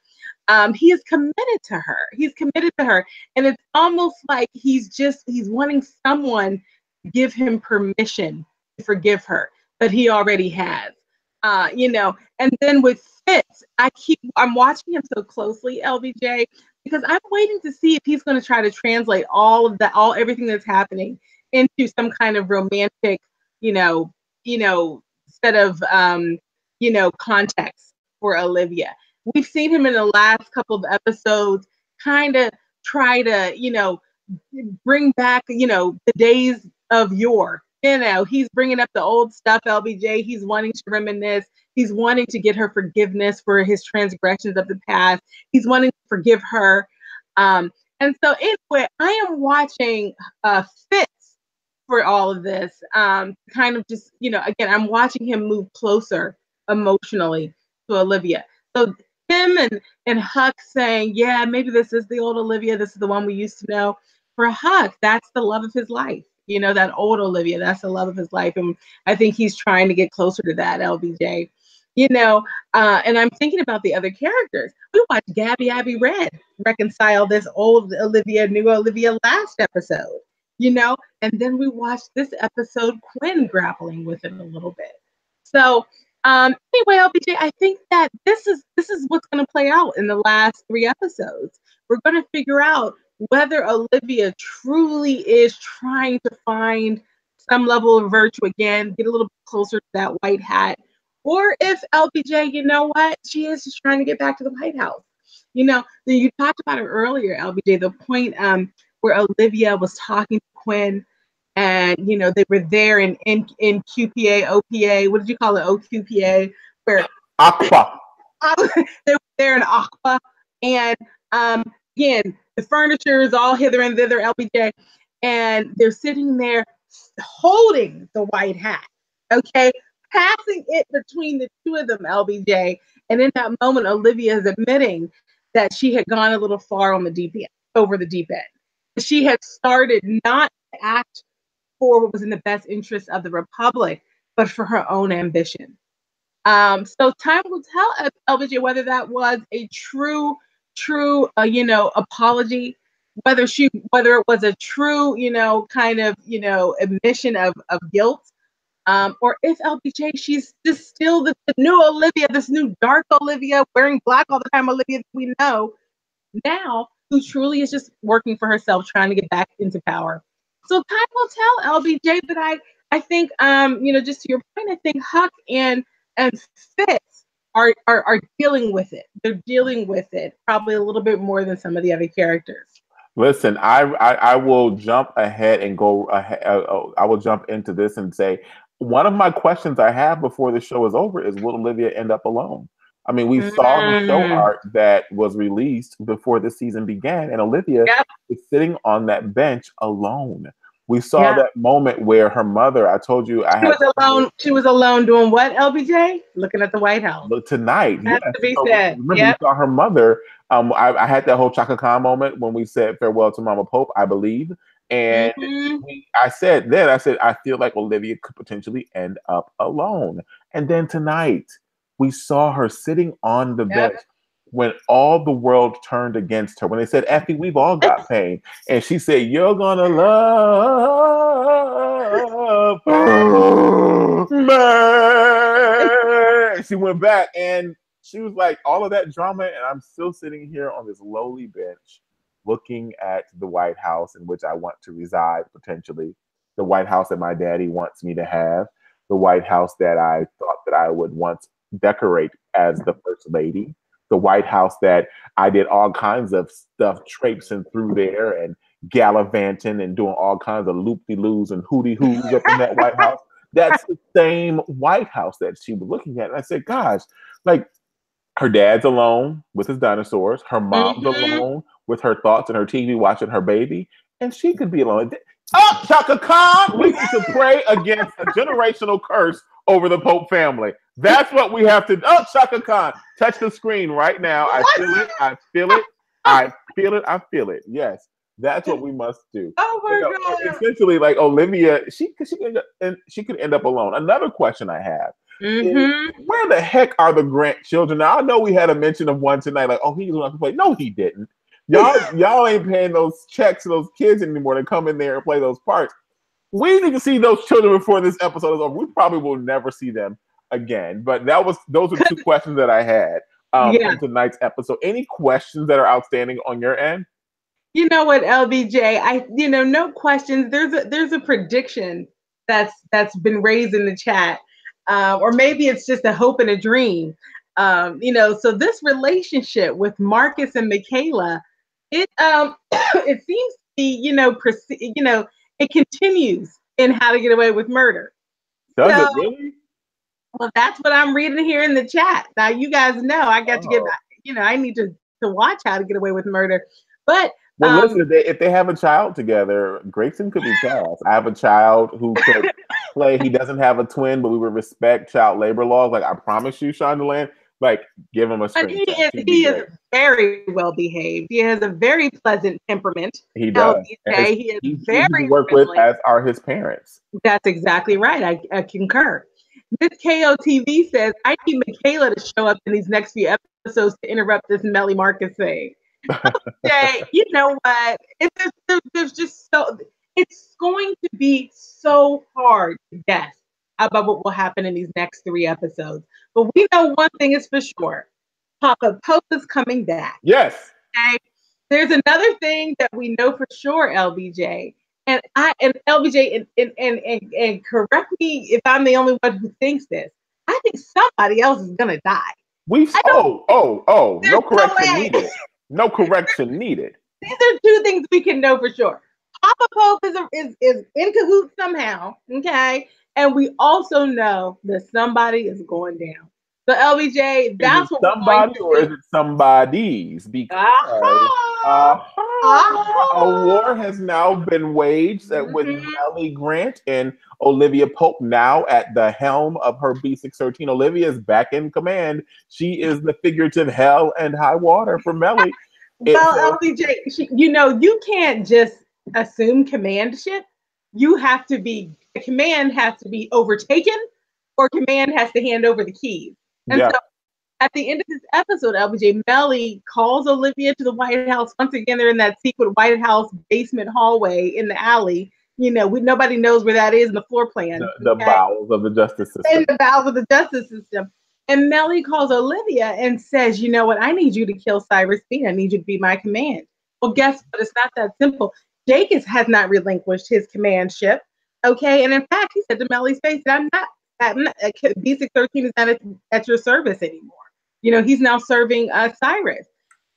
He is committed to her. And it's almost like he's wanting someone to give him permission to forgive her, but he already has, and then with Fitz, I'm watching him so closely, LBJ, because I'm waiting to see if he's going to try to translate everything that's happening into some kind of romantic, set of, context for Olivia. We've seen him in the last couple of episodes kind of try to, bring back, the days of yore. He's bringing up the old stuff, LBJ. He's wanting to reminisce. He's wanting to get her forgiveness for his transgressions of the past. He's wanting to forgive her. And so anyway, I am watching Fitz for all of this. Kind of just, again, I'm watching him move closer emotionally to Olivia. So him and Huck saying, yeah, maybe this is the old Olivia. This is the one we used to know. For Huck, that's the love of his life. That old Olivia, that's the love of his life. And I think he's trying to get closer to that, LBJ. And I'm thinking about the other characters. We watched Gabby Abby Red reconcile this old Olivia, new Olivia last episode, and then we watched this episode, Quinn grappling with it a little bit. So anyway, LBJ, I think that this is what's going to play out in the last 3 episodes. We're going to figure out whether Olivia truly is trying to find some level of virtue again, get a little bit closer to that white hat, or if LBJ, you know what, she is just trying to get back to the White House. You talked about it earlier, LBJ, the point where Olivia was talking to Quinn, and they were there in QPA, OPA. What did you call it? OQPA, where Aqua. they were there in Aqua, and again, the furniture is all hither and thither, LBJ, and they're sitting there holding the white hat, okay, passing it between the two of them, LBJ. And in that moment, Olivia is admitting that she had gone a little far on the deep end, over the deep end. She had started not to act for what was in the best interest of the Republic, but for her own ambition. So time will tell, LBJ, whether that was a true apology, whether it was a true, kind of, admission of guilt, or if LBJ, she's just still the new Olivia, this new dark Olivia, wearing black all the time Olivia that we know now, who truly is just working for herself, trying to get back into power. So time will tell, LBJ, but I think, just to your point, I think Huck and Fitz are dealing with it. They're dealing with it probably a little bit more than some of the other characters. Listen, I will jump ahead and go ahead. I will jump into this and say, one of my questions I have before the show is over is, will Olivia end up alone? I mean, we saw the show art that was released before the season began, and Olivia is sitting on that bench alone. We saw that moment where her mother, I told you, She was alone doing what, LBJ? Looking at the White House. Tonight. That's to be said. Remember, we saw her mother. I had that whole Chaka Khan moment when we said farewell to Mama Pope, I believe. And I said, I feel like Olivia could potentially end up alone. And then tonight, we saw her sitting on the bench when all the world turned against her. When they said, Effie, we've all got pain. And she said, you're gonna love me. She went back and she was like, all of that drama, and I'm still sitting here on this lowly bench looking at the White House in which I want to reside, potentially. The White House that my daddy wants me to have. The White House that I thought that I would once decorate as the First Lady. The White House that I did all kinds of stuff traipsing through there and gallivanting and doing all kinds of loop-de-loos and hooty-hoos up in that White House. That's the same White House that she was looking at. And I said, gosh, like, her dad's alone with his dinosaurs. Her mom's alone with her thoughts and her TV watching her baby. And she could be alone. Oh, Chaka Khan, we need to pray against a generational curse over the Pope family. That's what we have to. Oh, Chaka Khan, touch the screen right now. I feel it. I feel it. I feel it. I feel it. Yes, that's what we must do. Oh my God! Essentially, like Olivia, she could end up alone. Another question I have is, where the heck are the grandchildren? Now I know we had a mention of one tonight. Like, oh, he's going to play. No, he didn't. Y'all ain't paying those checks to those kids anymore to come in there and play those parts. We need to see those children before this episode is over. We probably will never see them again. But those are 2 questions that I had from tonight's episode. Any questions that are outstanding on your end? You know what, LBJ? No questions. There's a prediction that's been raised in the chat, or maybe it's just a hope and a dream. So this relationship with Marcus and Michaela It it seems to be, it continues in How to Get Away with Murder. Does So, it really? well, that's what I'm reading here in the chat. Now, you guys know I got to get, Oh. I need to watch How to Get Away with Murder. But Well, listen, if they have a child together, Grayson could be Charles. I have a child who could play. He doesn't have a twin, but we would respect child labor laws. Like I promise you, Shondaland, like give him a but screen test. He'd he be is great. very well behaved. He has a very pleasant temperament. He does. LBJ. He is He's easy to very work with, friendly. as are his parents. That's exactly right. I concur. Miss KOTV says, I need Michaela to show up in these next few episodes to interrupt this Melly Marcus thing. Okay, you know what? There's just it's going to be so hard to guess about what will happen in these next 3 episodes. But we know one thing is for sure. Papa Pope is coming back. Yes. Okay. There's another thing that we know for sure, LBJ. And LBJ and correct me if I'm the only one who thinks this. I think somebody else is gonna die. No correction needed. No correction needed. These are 2 things we can know for sure. Papa Pope is in cahoots somehow, okay? And we also know that somebody is going down. So LBJ, that's what somebody or is it somebody's? Because a war has now been waged with Melly Grant and Olivia Pope now at the helm of her B613. Olivia is back in command. She is the figurative hell and high water for Melly. LBJ, you can't just assume commandship. The command has to be overtaken, or command has to hand over the keys. And so at the end of this episode, LBJ, Melly calls Olivia to the White House. Once again, they're in that secret White House basement hallway in the alley. Nobody knows where that is in the floor plan. The bowels of the justice system. In the bowels of the justice system. And Melly calls Olivia and says, you know what? I need you to kill Cyrus B. I need you to be my command. Well, guess what? It's not that simple. Jake has not relinquished his commandship. Okay. And in fact, he said to Melly's face, I'm not B613 is not at your service anymore. He's now serving Cyrus.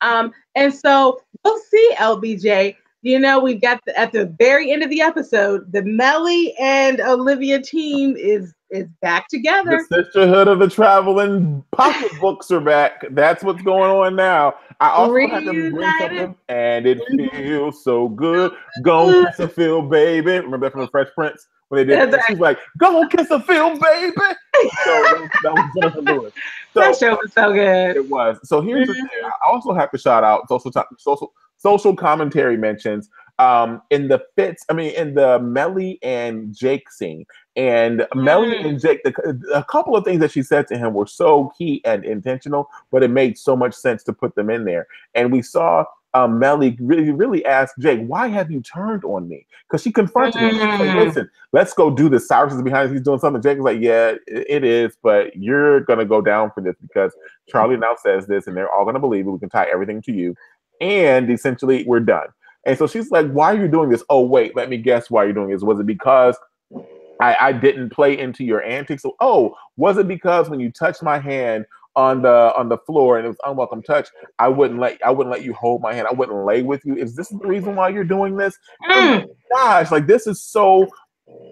And so we'll see, LBJ. We've got at the very end of the episode, the Melly and Olivia team is back together. The sisterhood of the traveling pocketbooks are back. That's what's going on now. I also had to bring something, and it feels so good. Go kiss a Phil, baby. Remember that from the Fresh Prince? When they did, she's like, "Go kiss a Phil, baby." So that was Jennifer Lewis. That show was so good. It was. So here's the thing. I also have to shout out social commentary mentions in the Melly and Jake scene. And Melly and Jake, a couple of things that she said to him were so key and intentional, but it made so much sense to put them in there. And we saw Melly really asked Jake, why have you turned on me? Because she confronted him. She's like, listen, let's go do this. Cyrus is behind us. He's doing something. Jake is like, yeah, it is, but you're going to go down for this because Charlie now says this and they're all going to believe it. We can tie everything to you. And essentially, we're done. And so she's like, why are you doing this? Oh, wait, let me guess why you're doing this. Was it because I didn't play into your antics? So, was it because when you touched my hand on the floor and it was unwelcome touch, I wouldn't let you hold my hand. I wouldn't lay with you. Is this the reason why you're doing this? Oh my gosh, like this is so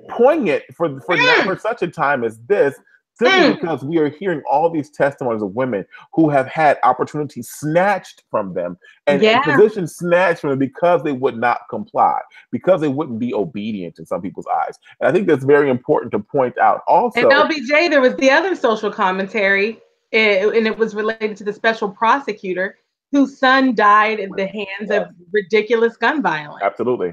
poignant for such a time as this. Simply because we are hearing all these testimonies of women who have had opportunities snatched from them and positions snatched from them because they would not comply, because they wouldn't be obedient in some people's eyes. And I think that's very important to point out also. And LBJ, there was the other social commentary, and it was related to the special prosecutor whose son died at the hands of ridiculous gun violence. Absolutely.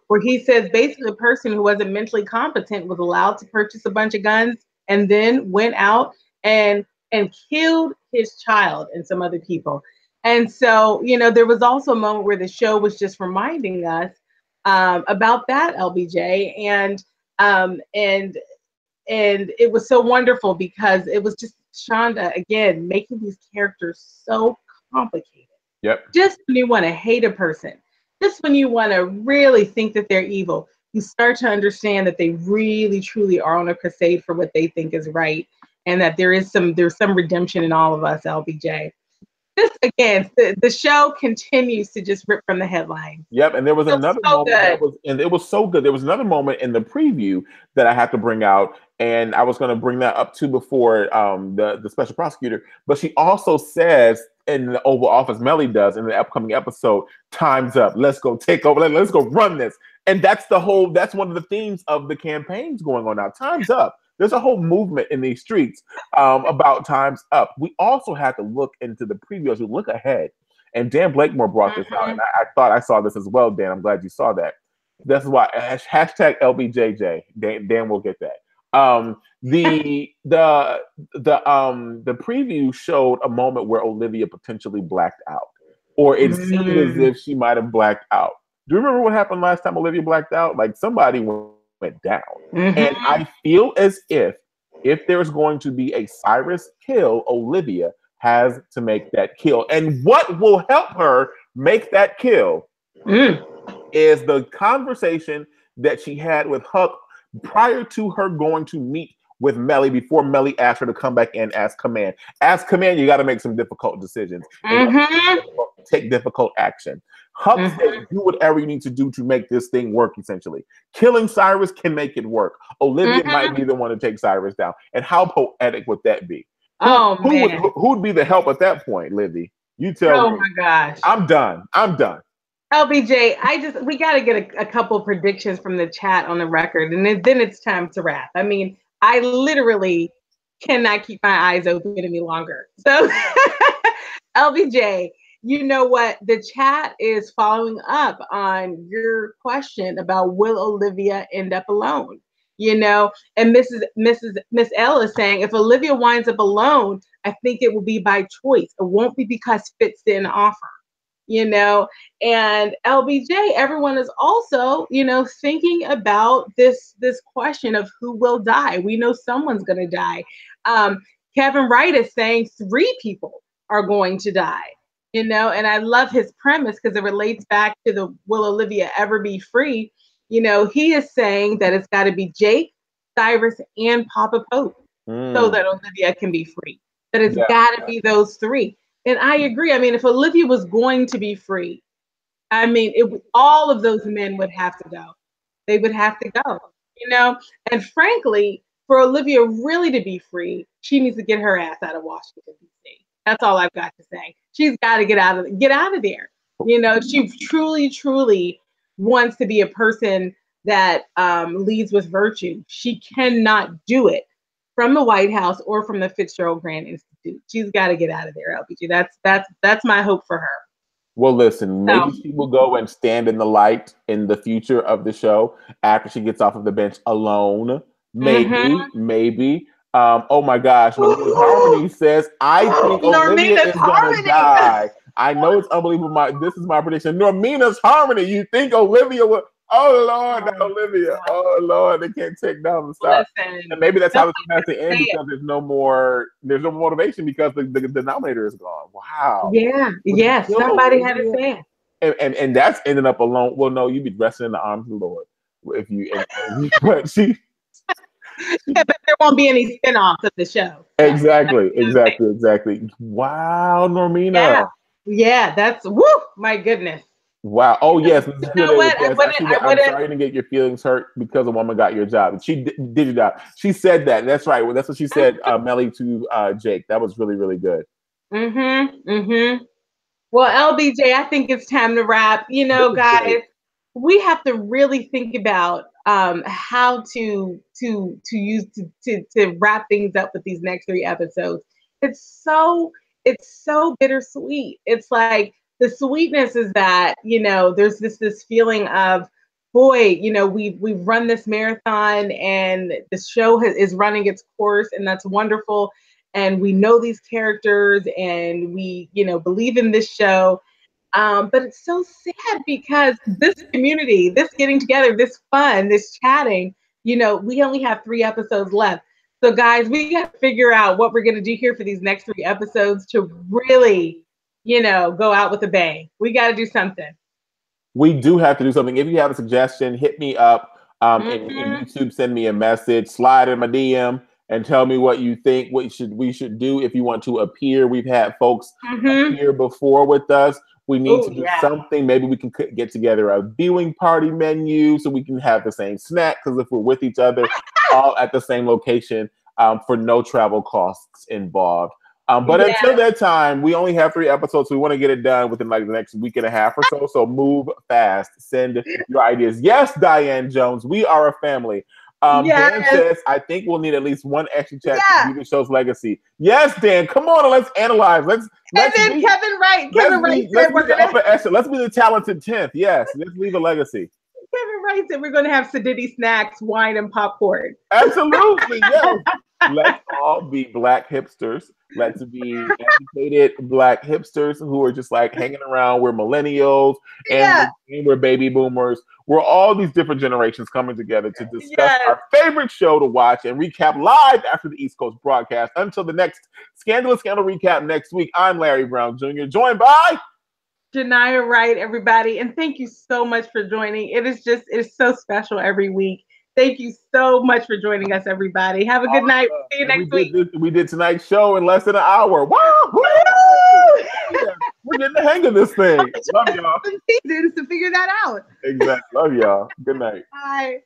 Where he says basically a person who wasn't mentally competent was allowed to purchase a bunch of guns and then went out and killed his child and some other people. And so, there was also a moment where the show was just reminding us about that, LBJ. And it was so wonderful because it was just Shonda, again, making these characters so complicated. Yep. Just when you want to hate a person, just when you want to really think that they're evil, you start to understand that they really, truly are on a crusade for what they think is right, and that there's some redemption in all of us, LBJ. This again, the show continues to just rip from the headlines. Yep, and there was another moment it was so good. There was another moment in the preview that I had to bring out, and I was going to bring that up too before the special prosecutor. But she also says in the Oval Office, Melly does in the upcoming episode, "Time's up. Let's go take over. Let's go run this." And that's one of the themes of the campaigns going on now. Time's up. There's a whole movement in these streets about time's up. We also had to look into the preview as we look ahead. And Dan Blakemore brought this out, and I thought I saw this as well, Dan. I'm glad you saw that. That's why hashtag LBJJ. Dan will get that. The preview showed a moment where Olivia potentially blacked out, or it seemed as if she might have blacked out. Do you remember what happened last time Olivia blacked out? Like somebody went down. And I feel as if there's going to be a Cyrus kill, Olivia has to make that kill. And what will help her make that kill is the conversation that she had with Huck prior to her going to meet with Melly, before Melly asked her to come back in as command. As command, you got to make some difficult decisions. Take difficult action. Huck said, do whatever you need to do to make this thing work, essentially. Killing Cyrus can make it work. Olivia might be the one to take Cyrus down. And how poetic would that be? Who would be the help at that point, Livy? You tell me. Oh my gosh. I'm done. LBJ, we got to get a couple predictions from the chat on the record, and then it's time to wrap. I mean, I literally cannot keep my eyes open any longer. So, LBJ, you know what? The chat is following up on your question about will Olivia end up alone? You know, and Miss L is saying if Olivia winds up alone, I think it will be by choice. It won't be because Fitz didn't offer. You know, and LBJ, everyone is also, you know, thinking about this question of who will die. We know someone's going to die. Kevin Wright is saying 3 people are going to die. You know, and I love his premise because it relates back to the will Olivia ever be free? You know, he is saying that it's got to be Jake, Cyrus, and Papa Pope so that Olivia can be free. That it's got to be those 3. And I agree. I mean, if Olivia was going to be free, I mean, all of those men would have to go. They would have to go, you know? And frankly, for Olivia really to be free, she needs to get her ass out of Washington, D.C. That's all I've got to say. She's got to get out of there. You know, she truly, truly wants to be a person that leads with virtue. She cannot do it from the White House or from the Fitzgerald Grant Institute. She's got to get out of there, LBG. That's my hope for her. Well, listen, maybe she will go and stand in the light in the future of the show after she gets off of the bench alone. Maybe. Oh my gosh, Harmony says, I think Olivia is going to die. I know it's unbelievable. This is my prediction. Normina's Harmony. You think Olivia will? Oh Lord, not Olivia. Oh Lord, they can't take down the stop. And maybe that's how it's has to end because there's no more motivation because the denominator is gone. Wow. Yeah. Somebody had to say it. And that's ending up alone. Well, no, you'd be resting in the arms of the Lord if you. But she. But there won't be any spin-offs of the show. Exactly. Wow, Normina. Yeah, that's my goodness. Wow. Oh yes. You know what? I'm sorry to get your feelings hurt because a woman got your job. She did your job. She said that. That's right. Well, that's what she said, Melly to Jake. That was really, really good. Well, LBJ, I think it's time to wrap. You know, guys, we have to really think about how to wrap things up with these next 3 episodes. It's so bittersweet. It's like the sweetness is that, you know, there's this feeling of, boy, you know, we've run this marathon and the show is running its course, and that's wonderful. And we know these characters and we, you know, believe in this show. But it's so sad because this community, this getting together, this fun, this chatting, you know, we only have 3 episodes left. So guys, we got to figure out what we're going to do here for these next 3 episodes to really, you know, go out with a bang. We got to do something. We do have to do something. If you have a suggestion, hit me up in YouTube, send me a message, slide in my DM, and tell me what you think. What we should do if you want to appear. We've had folks appear before with us. We need to do something. Maybe we can get together a viewing party menu so we can have the same snack. Because if we're with each other, all at the same location, for no travel costs involved. But until that time, we only have 3 episodes. So we want to get it done within like the next week and a half or so. So move fast. Send your ideas. Yes, Diane Jones, we are a family. Dan says, I think we'll need at least 1 extra chat to do the show's legacy. Yes, Dan, come on and let's analyze. Let's Kevin Wright said let's be the talented 10th. Yes, let's leave a legacy. Kevin Wright said we're going to have sedity snacks, wine, and popcorn. Absolutely, yes. Let's all be Black hipsters. Let's be educated Black hipsters who are just like hanging around. We're millennials and we're baby boomers. We're all these different generations coming together to discuss our favorite show to watch and recap live after the East Coast broadcast. Until the next Scandalous Scandal recap next week, I'm Larry Brown Jr., joined by Janiyah Wright, everybody. And thank you so much for joining. It's so special every week. Thank you so much for joining us, everybody. Have a good night. See you next week. We did tonight's show in less than an hour. Woo! We're getting the hang of this thing. Love y'all. To figure that out. Exactly. Love y'all. Good night. Bye.